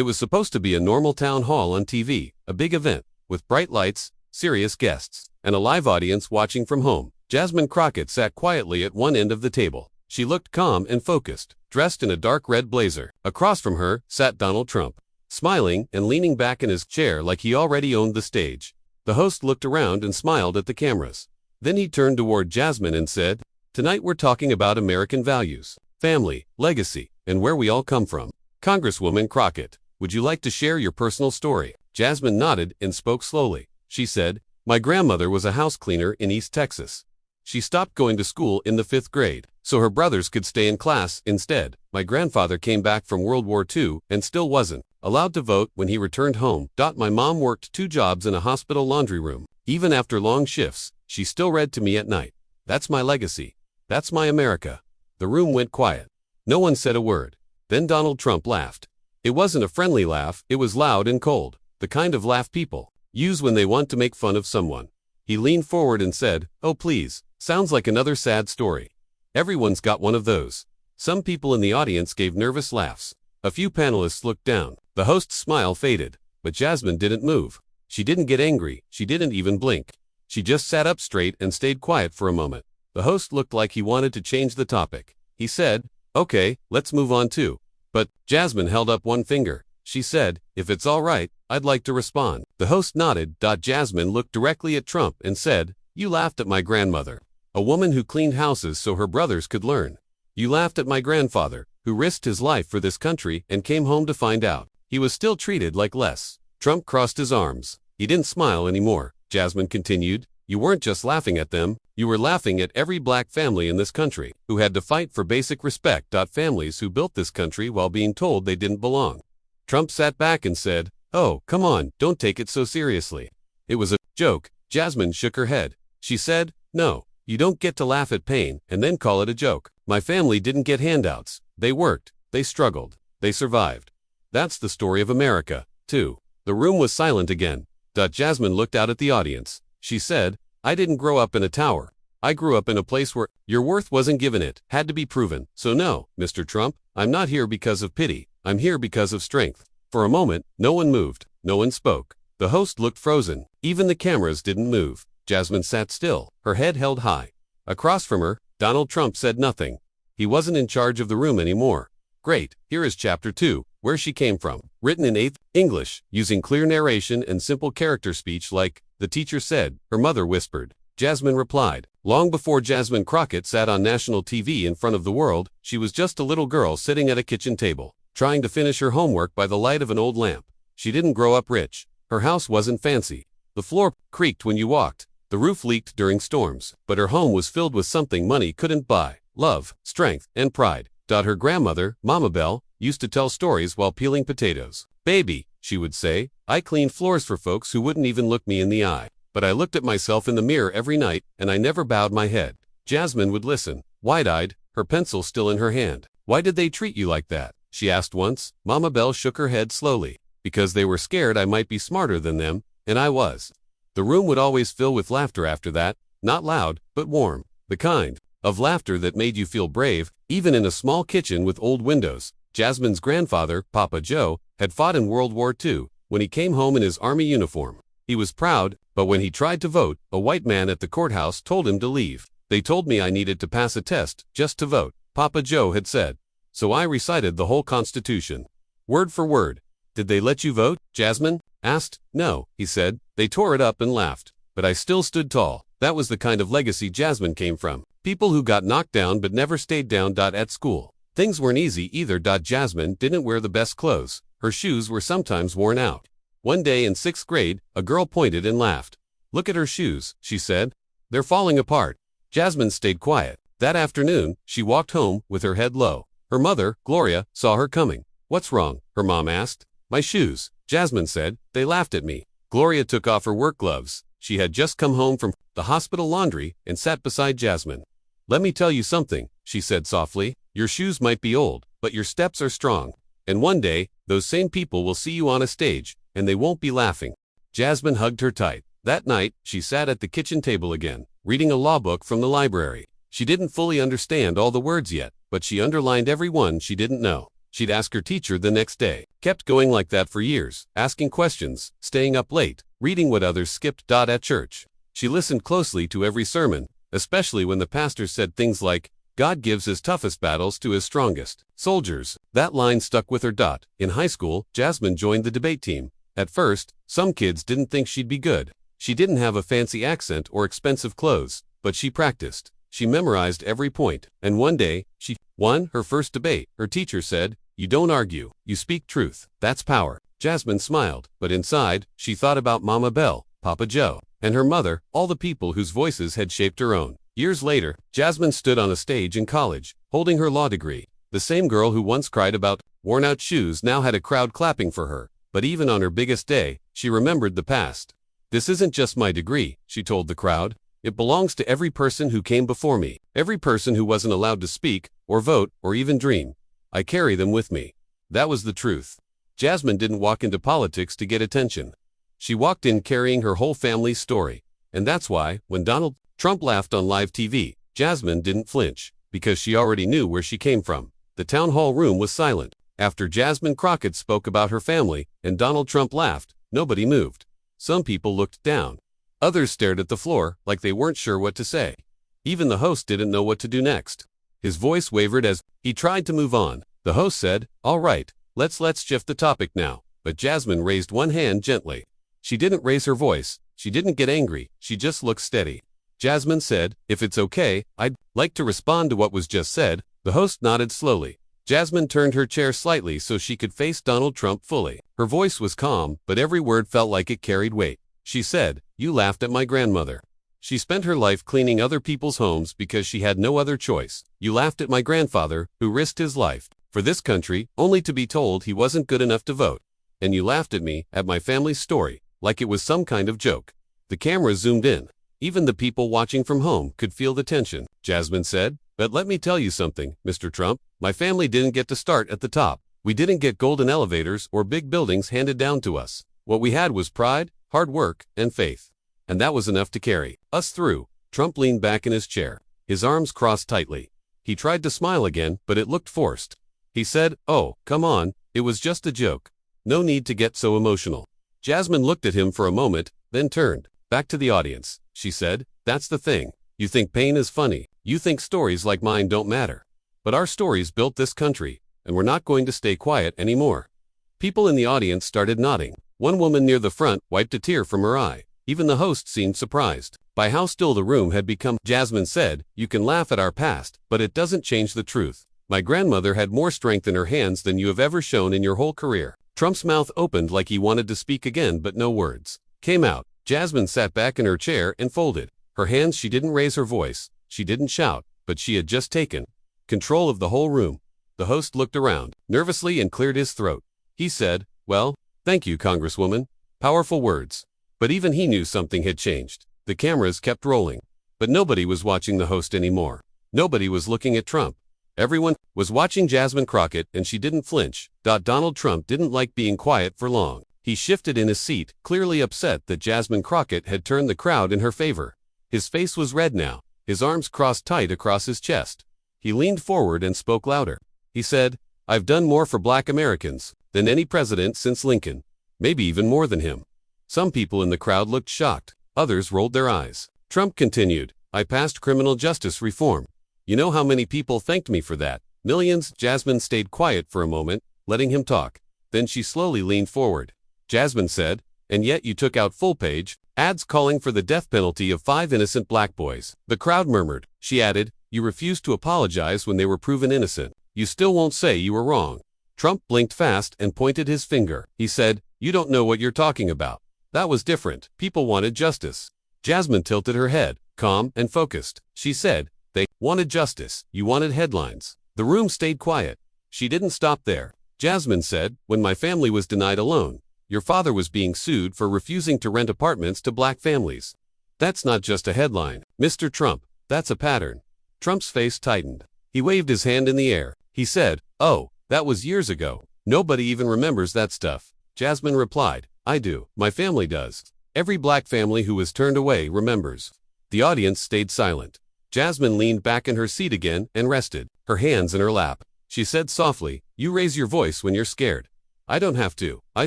It was supposed to be a normal town hall on TV, a big event, with bright lights, serious guests, and a live audience watching from home. Jasmine Crockett sat quietly at one end of the table. She looked calm and focused, dressed in a dark red blazer. Across from her sat Donald Trump, smiling and leaning back in his chair like he already owned the stage. The host looked around and smiled at the cameras. Then he turned toward Jasmine and said, "Tonight we're talking about American values, family, legacy, and where we all come from. Congresswoman Crockett, would you like to share your personal story?" Jasmine nodded and spoke slowly. She said, "My grandmother was a house cleaner in East Texas. She stopped going to school in the 5th grade, so her brothers could stay in class instead. My grandfather came back from World War II and still wasn't allowed to vote when he returned home. My mom worked 2 jobs in a hospital laundry room. Even after long shifts, she still read to me at night. That's my legacy. That's my America." The room went quiet. No one said a word. Then Donald Trump laughed. It wasn't a friendly laugh, it was loud and cold, the kind of laugh people use when they want to make fun of someone. He leaned forward and said, "Oh please, sounds like another sad story. Everyone's got one of those." Some people in the audience gave nervous laughs. A few panelists looked down. The host's smile faded, but Jasmine didn't move. She didn't get angry, she didn't even blink. She just sat up straight and stayed quiet for a moment. The host looked like he wanted to change the topic. He said, "Okay, let's move on too." But Jasmine held up one finger. She said, "If it's all right, I'd like to respond." The host nodded. Jasmine looked directly at Trump and said, "You laughed at my grandmother, a woman who cleaned houses so her brothers could learn. You laughed at my grandfather, who risked his life for this country and came home to find out he was still treated like less." Trump crossed his arms. He didn't smile anymore. Jasmine continued, "You weren't just laughing at them, you were laughing at every black family in this country who had to fight for basic respect. Families who built this country while being told they didn't belong." Trump sat back and said, "Oh, come on, don't take it so seriously. It was a joke." Jasmine shook her head. She said, "No, you don't get to laugh at pain and then call it a joke. My family didn't get handouts. They worked, they struggled, they survived. That's the story of America, too." The room was silent again. Jasmine looked out at the audience. She said, "I didn't grow up in a tower. I grew up in a place where your worth wasn't given, it had to be proven. So no, Mr. Trump, I'm not here because of pity. I'm here because of strength." For a moment, no one moved. No one spoke. The host looked frozen. Even the cameras didn't move. Jasmine sat still, her head held high. Across from her, Donald Trump said nothing. He wasn't in charge of the room anymore. Great, here is Chapter 2, Where She Came From. Written in 8th English, using clear narration and simple character speech like, "The teacher said," her mother whispered. Jasmine replied. Long before Jasmine Crockett sat on national TV in front of the world, she was just a little girl sitting at a kitchen table, trying to finish her homework by the light of an old lamp. She didn't grow up rich. Her house wasn't fancy. The floor creaked when you walked. The roof leaked during storms. But her home was filled with something money couldn't buy: love, strength, and pride. Her grandmother, Mama Belle, used to tell stories while peeling potatoes. "Baby," she would say, "I cleaned floors for folks who wouldn't even look me in the eye. But I looked at myself in the mirror every night, and I never bowed my head." Jasmine would listen, wide-eyed, her pencil still in her hand. "Why did they treat you like that?" she asked once. Mama Belle shook her head slowly. "Because they were scared I might be smarter than them, and I was." The room would always fill with laughter after that, not loud, but warm. The kind of laughter that made you feel brave, even in a small kitchen with old windows. Jasmine's grandfather, Papa Joe, had fought in World War II. When he came home in his army uniform, he was proud, but when he tried to vote, a white man at the courthouse told him to leave. "They told me I needed to pass a test just to vote," Papa Joe had said. "So I recited the whole Constitution, word for word." "Did they let you vote?" Jasmine asked. "No," he said. "They tore it up and laughed. But I still stood tall." That was the kind of legacy Jasmine came from. People who got knocked down but never stayed down. At school, things weren't easy either. Jasmine didn't wear the best clothes. Her shoes were sometimes worn out. One day in 6th grade, a girl pointed and laughed. "Look at her shoes," she said. "They're falling apart." Jasmine stayed quiet. That afternoon, she walked home with her head low. Her mother, Gloria, saw her coming. "What's wrong?" her mom asked. "My shoes," Jasmine said. "They laughed at me." Gloria took off her work gloves. She had just come home from the hospital laundry and sat beside Jasmine. "Let me tell you something," she said softly. "Your shoes might be old, but your steps are strong. And one day, those same people will see you on a stage, and they won't be laughing." Jasmine hugged her tight. That night, she sat at the kitchen table again, reading a law book from the library. She didn't fully understand all the words yet, but she underlined every one she didn't know. She'd ask her teacher the next day. Kept going like that for years, asking questions, staying up late, reading what others skipped. At church, she listened closely to every sermon, especially when the pastor said things like, God gives his toughest battles to his strongest soldiers. That line stuck with her. In high school, Jasmine joined the debate team. At first, some kids didn't think she'd be good. She didn't have a fancy accent or expensive clothes, but she practiced. She memorized every point, and one day, she won her first debate. Her teacher said, "You don't argue, you speak truth. That's power." Jasmine smiled, but inside, she thought about Mama Belle, Papa Joe, and her mother, all the people whose voices had shaped her own. Years later, Jasmine stood on a stage in college, holding her law degree. The same girl who once cried about worn-out shoes now had a crowd clapping for her. But even on her biggest day, she remembered the past. "This isn't just my degree," she told the crowd. "It belongs to every person who came before me, every person who wasn't allowed to speak, or vote, or even dream. I carry them with me." That was the truth. Jasmine didn't walk into politics to get attention. She walked in carrying her whole family's story. And that's why, when Donald Trump laughed on live TV, Jasmine didn't flinch, because she already knew where she came from. The town hall room was silent. After Jasmine Crockett spoke about her family and Donald Trump laughed, nobody moved. Some people looked down. Others stared at the floor like they weren't sure what to say. Even the host didn't know what to do next. His voice wavered as he tried to move on. The host said, "All right, let's shift the topic now." But Jasmine raised one hand gently. She didn't raise her voice. She didn't get angry. She just looked steady. Jasmine said, "If it's okay, I'd like to respond to what was just said." The host nodded slowly. Jasmine turned her chair slightly so she could face Donald Trump fully. Her voice was calm, but every word felt like it carried weight. She said, "You laughed at my grandmother. She spent her life cleaning other people's homes because she had no other choice. You laughed at my grandfather, who risked his life for this country, only to be told he wasn't good enough to vote. And you laughed at me, at my family's story, like it was some kind of joke." The camera zoomed in. Even the people watching from home could feel the tension. Jasmine said, "But let me tell you something, Mr. Trump. My family didn't get to start at the top. We didn't get golden elevators or big buildings handed down to us. What we had was pride, hard work, and faith. And that was enough to carry us through." Trump leaned back in his chair, his arms crossed tightly. He tried to smile again, but it looked forced. He said, "Oh, come on, it was just a joke. No need to get so emotional." Jasmine looked at him for a moment, then turned back to the audience. She said, "That's the thing. You think pain is funny. You think stories like mine don't matter. But our stories built this country, and we're not going to stay quiet anymore." People in the audience started nodding. One woman near the front wiped a tear from her eye. Even the host seemed surprised by how still the room had become. Jasmine said, "You can laugh at our past, but it doesn't change the truth. My grandmother had more strength in her hands than you have ever shown in your whole career." Trump's mouth opened like he wanted to speak again, but no words came out. Jasmine sat back in her chair and folded her hands. She didn't raise her voice. She didn't shout, but she had just taken control of the whole room. The host looked around nervously and cleared his throat. He said, "Well, thank you, Congresswoman." Powerful words. But even he knew something had changed. The cameras kept rolling. But nobody was watching the host anymore. Nobody was looking at Trump. Everyone was watching Jasmine Crockett, and she didn't flinch. Donald Trump didn't like being quiet for long. He shifted in his seat, clearly upset that Jasmine Crockett had turned the crowd in her favor. His face was red now, his arms crossed tight across his chest. He leaned forward and spoke louder. He said, "I've done more for Black Americans than any president since Lincoln. Maybe even more than him." Some people in the crowd looked shocked. Others rolled their eyes. Trump continued, "I passed criminal justice reform. You know how many people thanked me for that? Millions." Jasmine stayed quiet for a moment, letting him talk. Then she slowly leaned forward. Jasmine said, "And yet you took out full-page ads calling for the death penalty of 5 innocent black boys." The crowd murmured. She added, "You refused to apologize when they were proven innocent. You still won't say you were wrong." Trump blinked fast and pointed his finger. He said, "You don't know what you're talking about. That was different. People wanted justice." Jasmine tilted her head, calm and focused. She said, "They wanted justice. You wanted headlines." The room stayed quiet. She didn't stop there. Jasmine said, "When my family was denied a loan, your father was being sued for refusing to rent apartments to black families. That's not just a headline, Mr. Trump. That's a pattern." Trump's face tightened. He waved his hand in the air. He said, "Oh, that was years ago. Nobody even remembers that stuff." Jasmine replied, "I do. My family does. Every black family who was turned away remembers." The audience stayed silent. Jasmine leaned back in her seat again and rested her hands in her lap. She said softly, you raise your voice when you're scared. I don't have to. I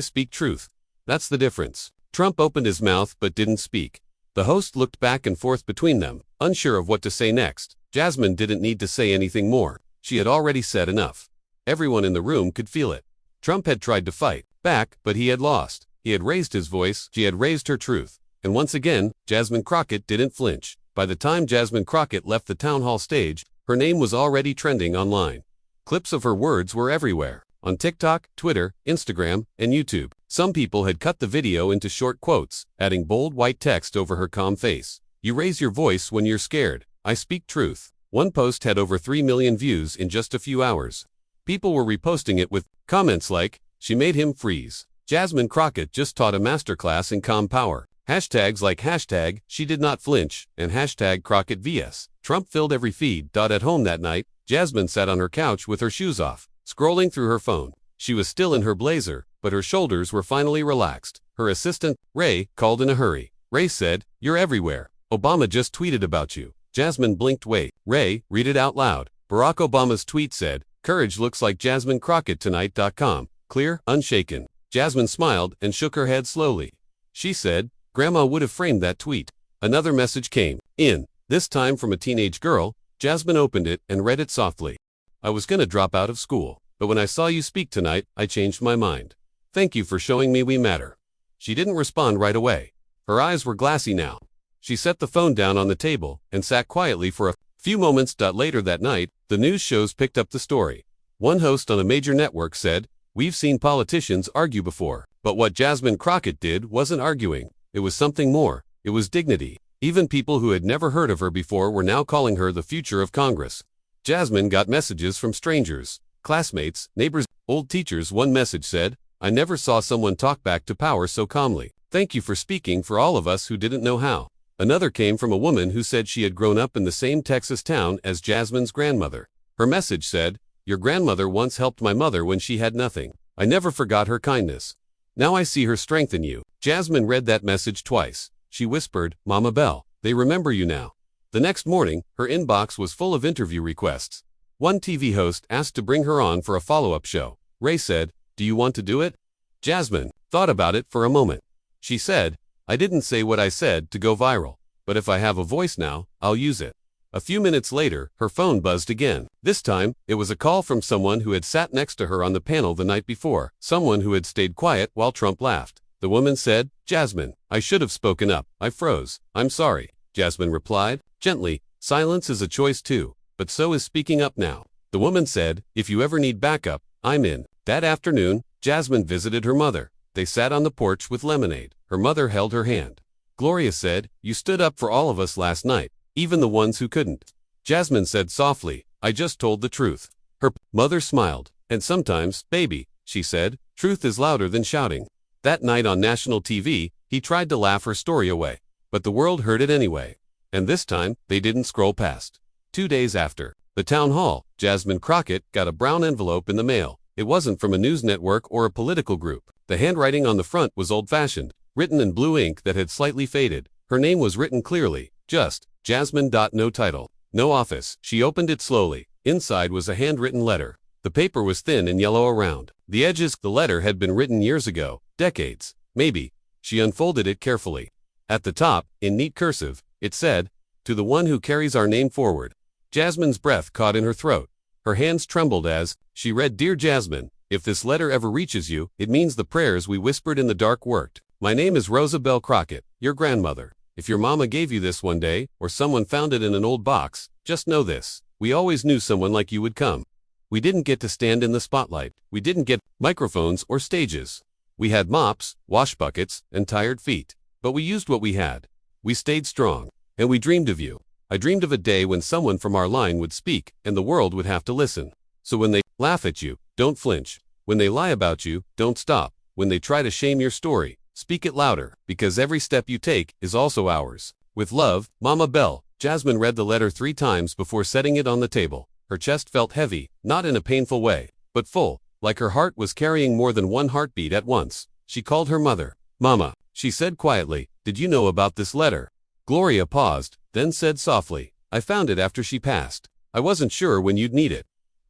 speak truth. That's the difference. Trump opened his mouth but didn't speak. The host looked back and forth between them, unsure of what to say next. Jasmine didn't need to say anything more. She had already said enough. Everyone in the room could feel it. Trump had tried to fight back, but he had lost. He had raised his voice, she had raised her truth. And once again, Jasmine Crockett didn't flinch. By the time Jasmine Crockett left the town hall stage, her name was already trending online. Clips of her words were everywhere, on TikTok, Twitter, Instagram, and YouTube. Some people had cut the video into short quotes, adding bold white text over her calm face. You raise your voice when you're scared. I speak truth. One post had over 3 million views in just a few hours. People were reposting it with comments like, she made him freeze. Jasmine Crockett just taught a masterclass in calm power. Hashtags like hashtag, she did not flinch, and hashtag Crockett vs. Trump filled every feed. At home that night, Jasmine sat on her couch with her shoes off, scrolling through her phone. She was still in her blazer, but her shoulders were finally relaxed. Her assistant, Ray, called in a hurry. Ray said, you're everywhere. Obama just tweeted about you. Jasmine blinked. Wait. Ray, read it out loud. Barack Obama's tweet said, courage looks like Jasmine Crockett tonight.com. Clear, unshaken. Jasmine smiled and shook her head slowly. She said, Grandma would have framed that tweet. Another message came in, this time from a teenage girl. Jasmine opened it and read it softly. I was gonna drop out of school, but when I saw you speak tonight, I changed my mind. Thank you for showing me we matter. She didn't respond right away. Her eyes were glassy now. She set the phone down on the table and sat quietly for a few moments. Later that night, the news shows picked up the story. One host on a major network said, we've seen politicians argue before, but what Jasmine Crockett did wasn't arguing. It was something more. It was dignity. Even people who had never heard of her before were now calling her the future of Congress. Jasmine got messages from strangers, classmates, neighbors, old teachers. One message said, I never saw someone talk back to power so calmly. Thank you for speaking for all of us who didn't know how. Another came from a woman who said she had grown up in the same Texas town as Jasmine's grandmother. Her message said, your grandmother once helped my mother when she had nothing. I never forgot her kindness. Now I see her strength in you. Jasmine read that message twice. She whispered, Mama Bell, they remember you now. The next morning, her inbox was full of interview requests. One TV host asked to bring her on for a follow-up show. Ray said, do you want to do it? Jasmine thought about it for a moment. She said, I didn't say what I said to go viral, but if I have a voice now, I'll use it. A few minutes later, her phone buzzed again. This time, it was a call from someone who had sat next to her on the panel the night before, someone who had stayed quiet while Trump laughed. The woman said, Jasmine, I should have spoken up. I froze. I'm sorry. Jasmine replied, gently, silence is a choice too, but so is speaking up now. The woman said, if you ever need backup, I'm in. That afternoon, Jasmine visited her mother. They sat on the porch with lemonade. Her mother held her hand. Gloria said, you stood up for all of us last night, even the ones who couldn't. Jasmine said softly, I just told the truth. Her mother smiled. And sometimes, baby, she said, truth is louder than shouting. That night on national TV, he tried to laugh her story away, but the world heard it anyway. And this time, they didn't scroll past. 2 days after the town hall, Jasmine Crockett got a brown envelope in the mail. It wasn't from a news network or a political group. The handwriting on the front was old-fashioned, written in blue ink that had slightly faded. Her name was written clearly, just Jasmine. No title, no office. She opened it slowly. Inside was a handwritten letter. The paper was thin and yellow around the edges. The letter had been written years ago, decades, maybe. She unfolded it carefully. At the top, in neat cursive, it said, to the one who carries our name forward. Jasmine's breath caught in her throat. Her hands trembled as she read, Dear Jasmine, if this letter ever reaches you, it means the prayers we whispered in the dark worked. My name is Rosa Bell Crockett, your grandmother. If your mama gave you this one day, or someone found it in an old box, just know this. We always knew someone like you would come. We didn't get to stand in the spotlight. We didn't get microphones or stages. We had mops, wash buckets, and tired feet. But we used what we had. We stayed strong. And we dreamed of you. I dreamed of a day when someone from our line would speak, and the world would have to listen. So when they laugh at you, don't flinch. When they lie about you, don't stop. When they try to shame your story, speak it louder, because every step you take is also ours. With love, Mama Bell. Jasmine read the letter 3 times before setting it on the table. Her chest felt heavy, not in a painful way, but full, like her heart was carrying more than one heartbeat at once. She called her mother. Mama, she said quietly, did you know about this letter? Gloria paused, then said softly, I found it after she passed. I wasn't sure when you'd need it.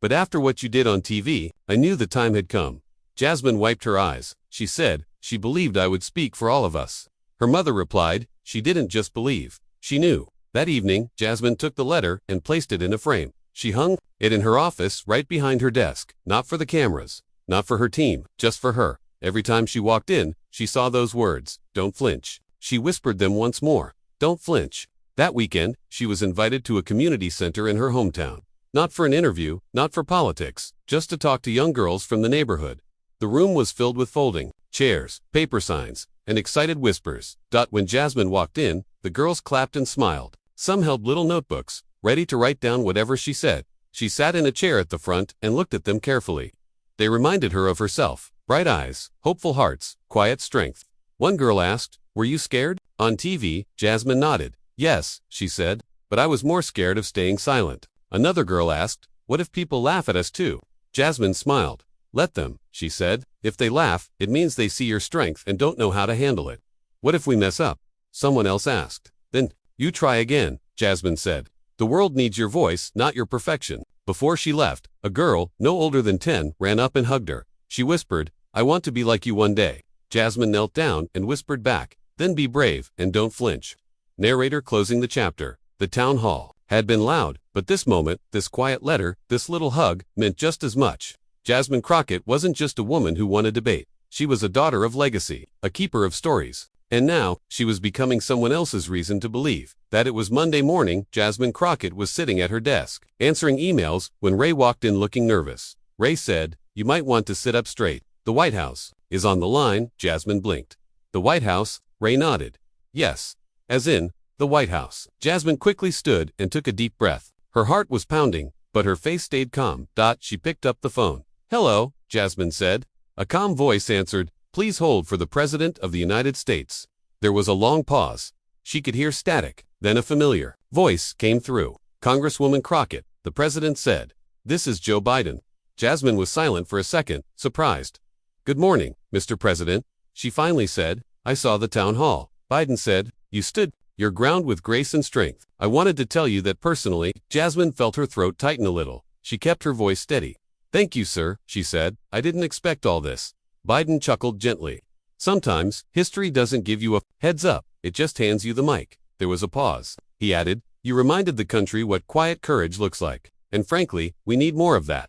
But after what you did on TV, I knew the time had come. Jasmine wiped her eyes. She said, she believed I would speak for all of us. Her mother replied, she didn't just believe. She knew. That evening, Jasmine took the letter and placed it in a frame. She hung it in her office right behind her desk, not for the cameras, not for her team, just for her. Every time she walked in, she saw those words, don't flinch. She whispered them once more, don't flinch. That weekend, she was invited to a community center in her hometown. Not for an interview, not for politics, just to talk to young girls from the neighborhood. The room was filled with folding chairs, paper signs, and excited whispers. When Jasmine walked in, the girls clapped and smiled. Some held little notebooks, ready to write down whatever she said. She sat in a chair at the front and looked at them carefully. They reminded her of herself. Bright eyes, hopeful hearts, quiet strength. One girl asked, were you scared? On TV, Jasmine nodded. Yes, she said, but I was more scared of staying silent. Another girl asked, what if people laugh at us too? Jasmine smiled. Let them, she said. If they laugh, it means they see your strength and don't know how to handle it. What if we mess up? Someone else asked. Then, you try again, Jasmine said. The world needs your voice, not your perfection. Before she left, a girl, no older than 10, ran up and hugged her. She whispered, I want to be like you one day. Jasmine knelt down and whispered back, then be brave and don't flinch. Narrator closing the chapter. The town hall had been loud, but this moment, this quiet letter, this little hug, meant just as much. Jasmine Crockett wasn't just a woman who won a debate. She was a daughter of legacy, a keeper of stories. And now, she was becoming someone else's reason to believe. That it was Monday morning, Jasmine Crockett was sitting at her desk, answering emails, when Ray walked in looking nervous. Ray said, you might want to sit up straight. The White House is on the line. Jasmine blinked. The White House? Ray nodded. Yes. As in, the White House. Jasmine quickly stood and took a deep breath. Her heart was pounding, but her face stayed calm. She picked up the phone. Hello, Jasmine said. A calm voice answered, please hold for the President of the United States. There was a long pause. She could hear static, then a familiar voice came through. Congresswoman Crockett, the President said. This is Joe Biden. Jasmine was silent for a second, surprised. Good morning, Mr. President, she finally said. I saw the town hall. Biden said, you stood your ground with grace and strength. I wanted to tell you that personally. Jasmine felt her throat tighten a little. She kept her voice steady. Thank you, sir, she said. I didn't expect all this. Biden chuckled gently. Sometimes, history doesn't give you a heads up, it just hands you the mic. There was a pause. He added, you reminded the country what quiet courage looks like. And frankly, we need more of that.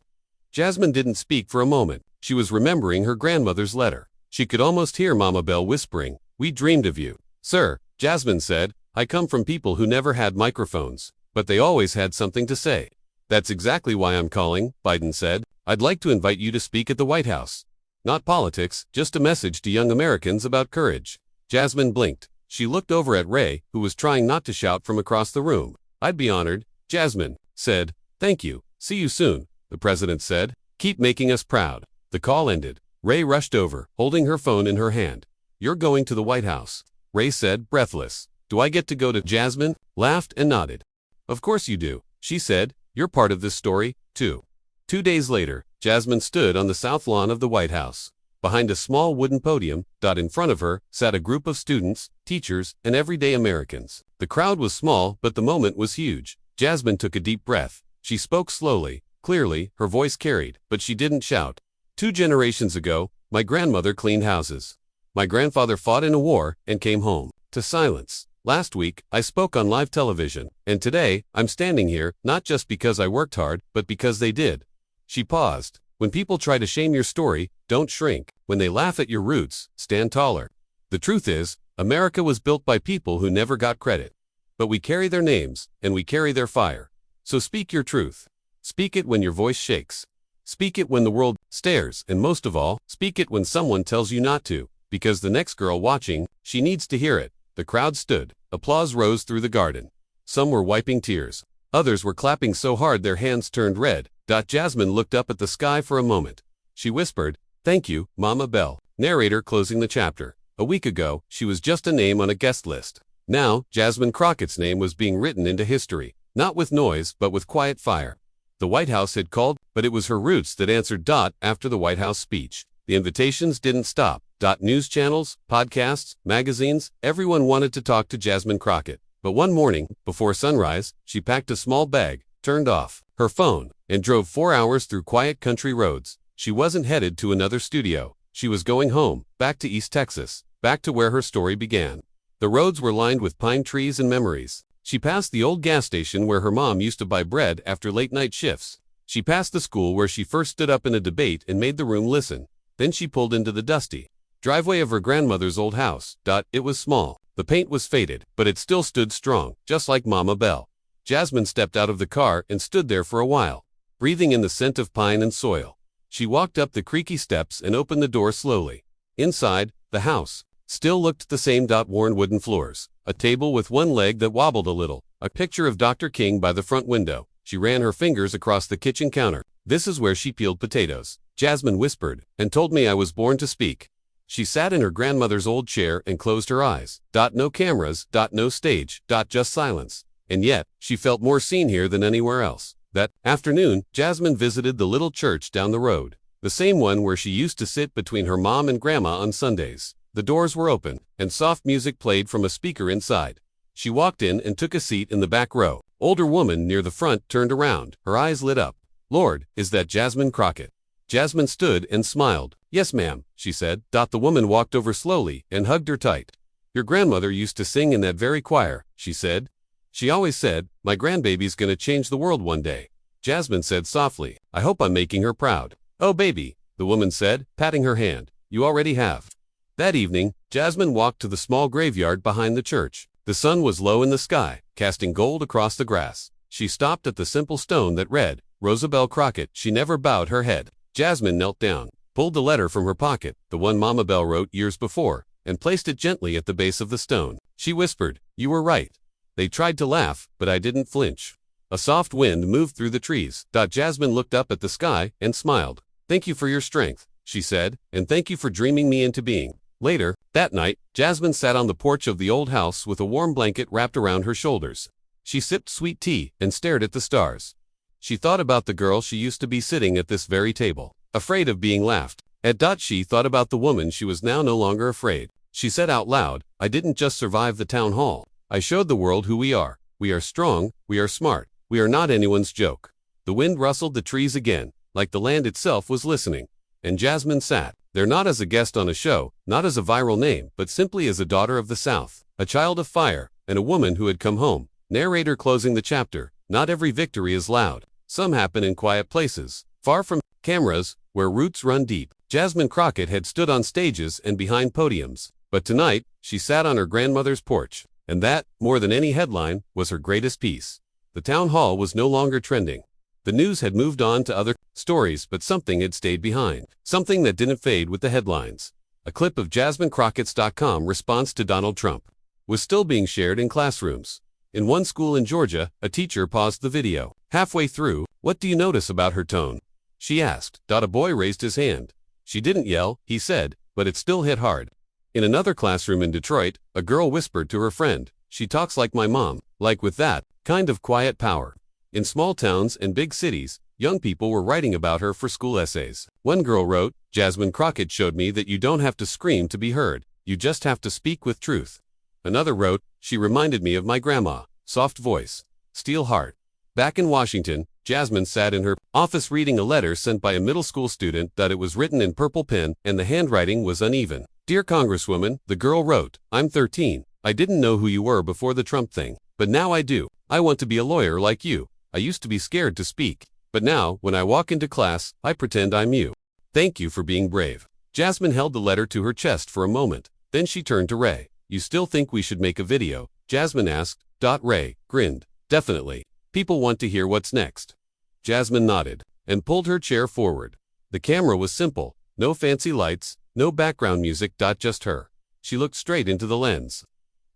Jasmine didn't speak for a moment. She was remembering her grandmother's letter. She could almost hear Mama Bell whispering, we dreamed of you. Sir, Jasmine said, I come from people who never had microphones, but they always had something to say. That's exactly why I'm calling, Biden said. I'd like to invite you to speak at the White House. Not politics, just a message to young Americans about courage. Jasmine blinked. She looked over at Ray, who was trying not to shout from across the room. I'd be honored, Jasmine said. Thank you. See you soon, the president said. Keep making us proud. The call ended. Ray rushed over, holding her phone in her hand. You're going to the White House, Ray said, breathless. Do I get to go to? Jasmine laughed and nodded. Of course you do, she said. You're part of this story, too. 2 days later, Jasmine stood on the south lawn of the White House. Behind a small wooden podium, in front of her, sat a group of students, teachers, and everyday Americans. The crowd was small, but the moment was huge. Jasmine took a deep breath. She spoke slowly, clearly, her voice carried, but she didn't shout. 2 generations ago, my grandmother cleaned houses. My grandfather fought in a war and came home to silence. Last week, I spoke on live television, and today, I'm standing here, not just because I worked hard, but because they did. She paused. When people try to shame your story, don't shrink. When they laugh at your roots, stand taller. The truth is, America was built by people who never got credit. But we carry their names, and we carry their fire. So speak your truth. Speak it when your voice shakes. Speak it when the world stares, and most of all, speak it when someone tells you not to, because the next girl watching, she needs to hear it. The crowd stood. Applause rose through the garden. Some were wiping tears. Others were clapping so hard their hands turned red. Jasmine looked up at the sky for a moment. She whispered, thank you, Mama Bell. Narrator closing the chapter. A week ago, she was just a name on a guest list. Now, Jasmine Crockett's name was being written into history. Not with noise, but with quiet fire. The White House had called, but it was her roots that answered. After the White House speech, the invitations didn't stop. News channels, podcasts, magazines, everyone wanted to talk to Jasmine Crockett. But one morning, before sunrise, she packed a small bag, turned off her phone, and drove 4 hours through quiet country roads. She wasn't headed to another studio. She was going home, back to East Texas, back to where her story began. The roads were lined with pine trees and memories. She passed the old gas station where her mom used to buy bread after late-night shifts. She passed the school where she first stood up in a debate and made the room listen. Then she pulled into the dusty driveway of her grandmother's old house. It was small. The paint was faded, but it still stood strong, just like Mama Belle. Jasmine stepped out of the car and stood there for a while, breathing in the scent of pine and soil. She walked up the creaky steps and opened the door slowly. Inside, the house still looked the same. Worn wooden floors, a table with one leg that wobbled a little, a picture of Dr. King by the front window. She ran her fingers across the kitchen counter. "This is where she peeled potatoes," Jasmine whispered, "and told me I was born to speak." She sat in her grandmother's old chair and closed her eyes. No cameras, no stage, just silence. And yet, she felt more seen here than anywhere else. That afternoon, Jasmine visited the little church down the road, the same one where she used to sit between her mom and grandma on Sundays. The doors were open, and soft music played from a speaker inside. She walked in and took a seat in the back row. Older woman near the front turned around, her eyes lit up. "Lord, is that Jasmine Crockett?" Jasmine stood and smiled. "Yes, ma'am," she said. The woman walked over slowly and hugged her tight. "Your grandmother used to sing in that very choir," she said. "She always said, 'My grandbaby's gonna change the world one day.'" Jasmine said softly, "I hope I'm making her proud." "Oh, baby," the woman said, patting her hand. "You already have." That evening, Jasmine walked to the small graveyard behind the church. The sun was low in the sky, casting gold across the grass. She stopped at the simple stone that read, "Rosabelle Crockett." She never bowed her head. Jasmine knelt down, pulled the letter from her pocket, the one Mama Belle wrote years before, and placed it gently at the base of the stone. She whispered, "You were right. They tried to laugh, but I didn't flinch." A soft wind moved through the trees. Jasmine looked up at the sky and smiled. "Thank you for your strength," she said, "and thank you for dreaming me into being." Later, that night, Jasmine sat on the porch of the old house with a warm blanket wrapped around her shoulders. She sipped sweet tea and stared at the stars. She thought about the girl she used to be sitting at this very table, afraid of being laughed at. She thought about the woman she was now no longer afraid. She said out loud, "I didn't just survive the town hall. I showed the world who we are. We are strong, we are smart, we are not anyone's joke." The wind rustled the trees again, like the land itself was listening. And Jasmine sat there not as a guest on a show, not as a viral name, but simply as a daughter of the South, a child of fire, and a woman who had come home. Narrator closing the chapter. Not every victory is loud. Some happen in quiet places, far from cameras, where roots run deep. Jasmine Crockett had stood on stages and behind podiums, but tonight, she sat on her grandmother's porch, and that, more than any headline, was her greatest piece. The town hall was no longer trending. The news had moved on to other stories, but something had stayed behind. Something that didn't fade with the headlines. A clip of JasmineCrockett's.com response to Donald Trump was still being shared in classrooms. In one school in Georgia, a teacher paused the video. Halfway through, "What do you notice about her tone?" she asked. A boy raised his hand. "She didn't yell," he said, "but it still hit hard." In another classroom in Detroit, a girl whispered to her friend, "She talks like my mom," like with that kind of quiet power. In small towns and big cities, young people were writing about her for school essays. One girl wrote, "Jasmine Crockett showed me that you don't have to scream to be heard. You just have to speak with truth." Another wrote, "She reminded me of my grandma. Soft voice, steel heart." Back in Washington, Jasmine sat in her office reading a letter sent by a middle school student. It was written in purple pen, and the handwriting was uneven. "Dear Congresswoman," the girl wrote, "I'm 13. I didn't know who you were before the Trump thing, but now I do. I want to be a lawyer like you. I used to be scared to speak, but now, when I walk into class, I pretend I'm you. Thank you for being brave." Jasmine held the letter to her chest for a moment. Then she turned to Ray. "You still think we should make a video?" Jasmine asked. Ray grinned. "Definitely. People want to hear what's next." Jasmine nodded and pulled her chair forward. The camera was simple. No fancy lights, no background music. Just her. She looked straight into the lens.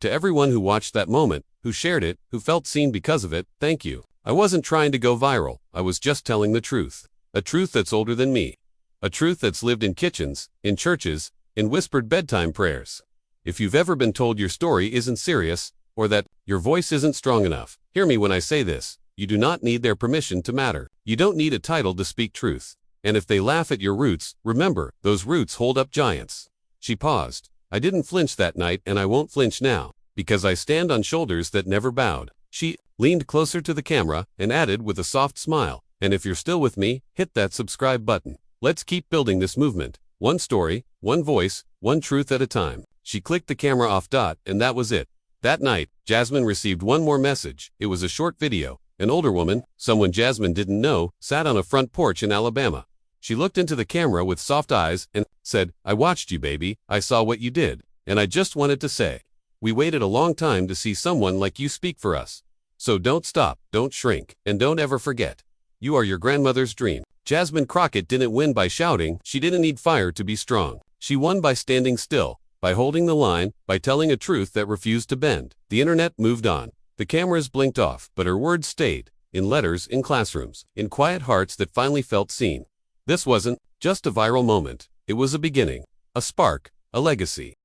"To everyone who watched that moment, who shared it, who felt seen because of it, thank you. I wasn't trying to go viral. I was just telling the truth. A truth that's older than me. A truth that's lived in kitchens, in churches, in whispered bedtime prayers. If you've ever been told your story isn't serious, or that your voice isn't strong enough, hear me when I say this. You do not need their permission to matter. You don't need a title to speak truth. And if they laugh at your roots, remember, those roots hold up giants." She paused. "I didn't flinch that night, and I won't flinch now, because I stand on shoulders that never bowed." She leaned closer to the camera, and added with a soft smile, "And if you're still with me, hit that subscribe button. Let's keep building this movement. One story, one voice, one truth at a time." She clicked the camera off. And that was it. That night, Jasmine received one more message. It was a short video. An older woman, someone Jasmine didn't know, sat on a front porch in Alabama. She looked into the camera with soft eyes and said, "I watched you, baby. I saw what you did. And I just wanted to say, we waited a long time to see someone like you speak for us. So don't stop, don't shrink, and don't ever forget. You are your grandmother's dream." Jasmine Crockett didn't win by shouting. She didn't need fire to be strong. She won by standing still, by holding the line, by telling a truth that refused to bend. The internet moved on. The cameras blinked off, but her words stayed, in letters, in classrooms, in quiet hearts that finally felt seen. This wasn't just a viral moment. It was a beginning, a spark, a legacy.